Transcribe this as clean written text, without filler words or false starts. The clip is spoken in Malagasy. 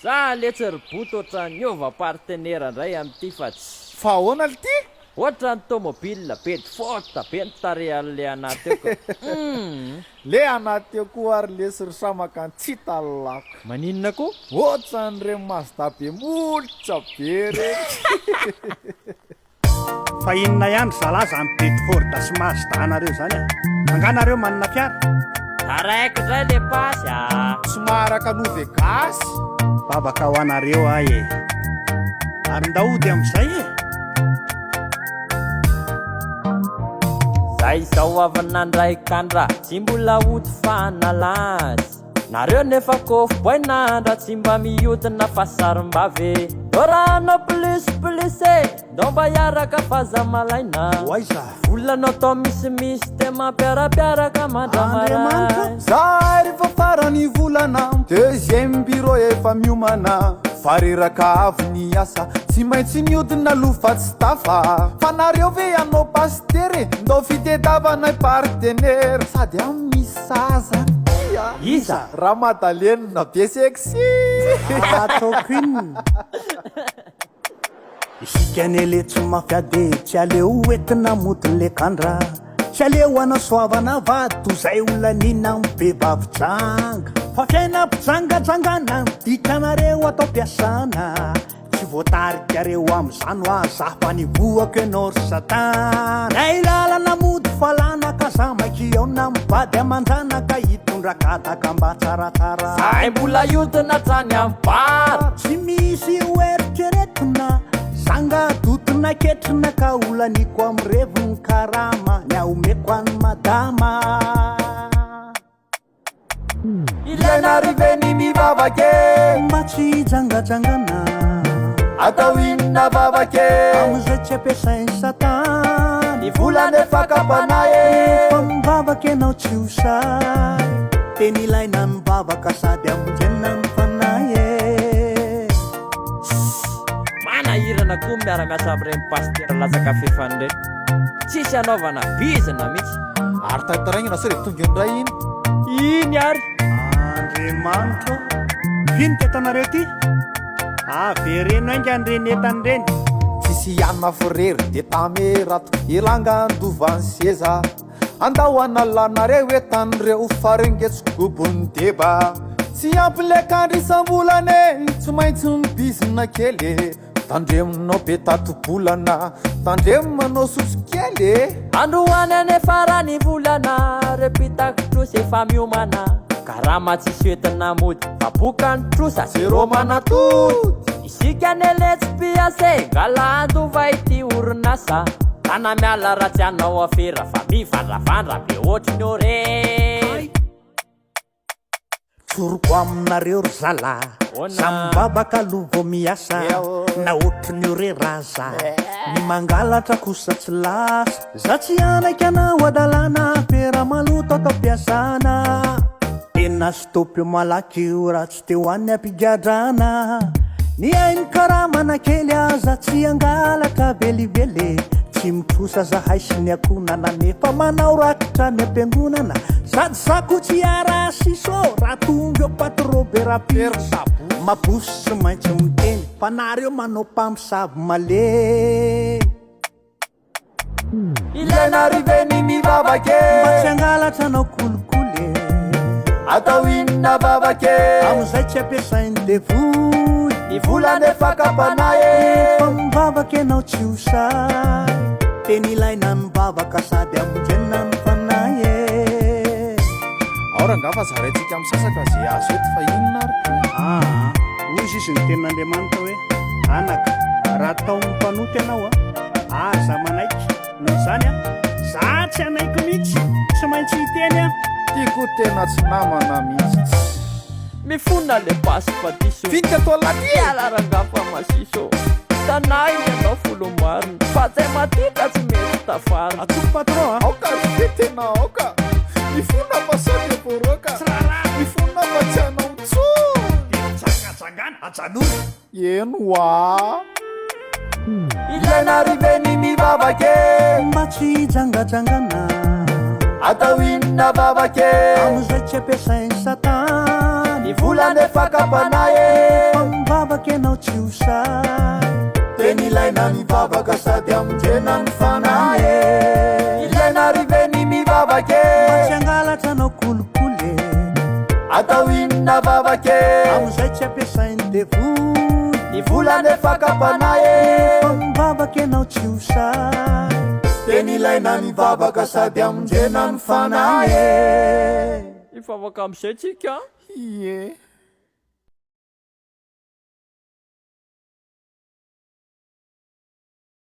Za le tsy riboto oatra niova partenera indray amin'ity fa tsy fa ahoana ity ohatra ny tomobile be de forte be ny tarehan'le anaty eo ka le anaty eo koa ary lesy ry samaka ny tsy talako maninona koa ohatra n'ireny mazda be molotra be reky fa inona ihany zalaza amin'ny bedford sy mazda anareo zany anganareo manana fiara araiky zay le pasy somaraka novegasy babaka ho anareo ay ary ndaody amin'izay zay izao avanandray kandra tsy mbola oty fanalazy nareo nefa kofoboinandra tsy mba mihodina fa sarim-bave dorano plus ndao mba hiaraka faza malaina oaiza volanao tao misimisy te mampiarapiaraka mandramaray za rehefa farany volana deuxième bureau efa miomana fareraka avy ny asa tsy maintsy mihodina lofa tsy tafa fa nareo ve anao pastery ndao fitedavana partenaire sady amin'ny misaza iza raha madalenina be sexy ataoko inona isika ny le tsy mafiade tsy aleo entina modin'le kandra tsy aleo anasoavana vato zay olanina be vavitsanga fa fiaina mpijangajangana dikanareo atao mpiasana tsy voatarikareo amin'izany azafa ny voako ianao ry satana na ilalana mody falanaka za maiky aona mivady amanjanaka hitondrakataka mba tsaratsara zay mbola iodina trany amin'ny bara tsy misy oeritreretina zanga dotina ketrina ka olaniko amin'ny revony karama ny aomeko any madama ilaina riveny mivavake mba tsy jangajangana atao inona vavake amizay tsy ampiasainy satana ny volana efa kapanae fa mivavaka ianao tsy hosay teny ilaina mivavaka sady amonjenina mifanahy manahirana koa miara-miasa amin'ireny pastera latsaka fefany ireny tsisy anaovana bizina mihitsy ary tataraigna sare tonga indray iny ary andriamanitra vino tetanareo ty avereno ainga an'ireny entan'ireny tsisy ianna forery de tamerato ilangandovany seza andao analanareo etan'ireo farengetsogobony deba tsy ampyle kandrisambolane tsy maintsy mibizina kely tandreminao be tatobolana tandreminanao sosokely androany ane farany volana repitako trosy efa miomana karama tsisy oetina mody vabokany trosa zero manatody isika neletsy piase ngalandova ity orinasa tana miala raha tsy anao afera fa mivandravandra be ohatriny ore tsoroko aminareo ry zala samybabaka lovo miasa na ohatriny ore raza ny mangalatra kosa tsy lasa za tsy anaky anao adalana pera maloto atao mpiasana tena stopy malaky io raha tsy teo any ampigadrana ny ainy karamana kely aza tsy angalatra velively tsy mitrosa zahay sy ny akonana nefa manao rakitra ny ampiangonana sady zako tsy ara siso raha tonga eo patrobe rapirsa mabosy sy maintsy miteny fa nareo manao mpamosavy male ilaina riveny mivavake mba tsy angalatra anao kolikoly atao inona vavake amizay tsy ampiasainy devoly ny volana efa kapanae fa mivavaka ianao tsy hosay teny ilaina mivavaka sady amonjenina mifanahy aoranga fa zarayntsika misasaka zay azo eto fa inona ary ozy izy ny tenin'andriamanitra hoe anaka raha tao mipanoty ianao aza manaiky noho zany za tsy anaiky mihitsy tsy maintsy hiteny tiako tena tsy namana mihitsy mifona le pasy fa diso fitika toa laty alarangafa masiso tanay ianao folo marina fa tsay matita tsy mety tafarina atoko patron aoka fe tena aoka mifona pasany boroka mifona fa tsy anao tso tsangana ajanona eno a ilaina riveny mivavake mba tsy jangajangana atao inona vavake amizay tsy ampiasainy satana ny volanefakapanay mivavaka ianao tsy osa teny ilaina mivavaka sady amonjena ny fanay ilaina riveny mivavake tsy angalatra anao kolokole atao inona vavake amizay tsy ampiasainy devoly ny volanefakapanay mivavaka ianao tsy osa teny ilaina mivavaka sady amonjena ny fanay mivavaka amizay tsika ie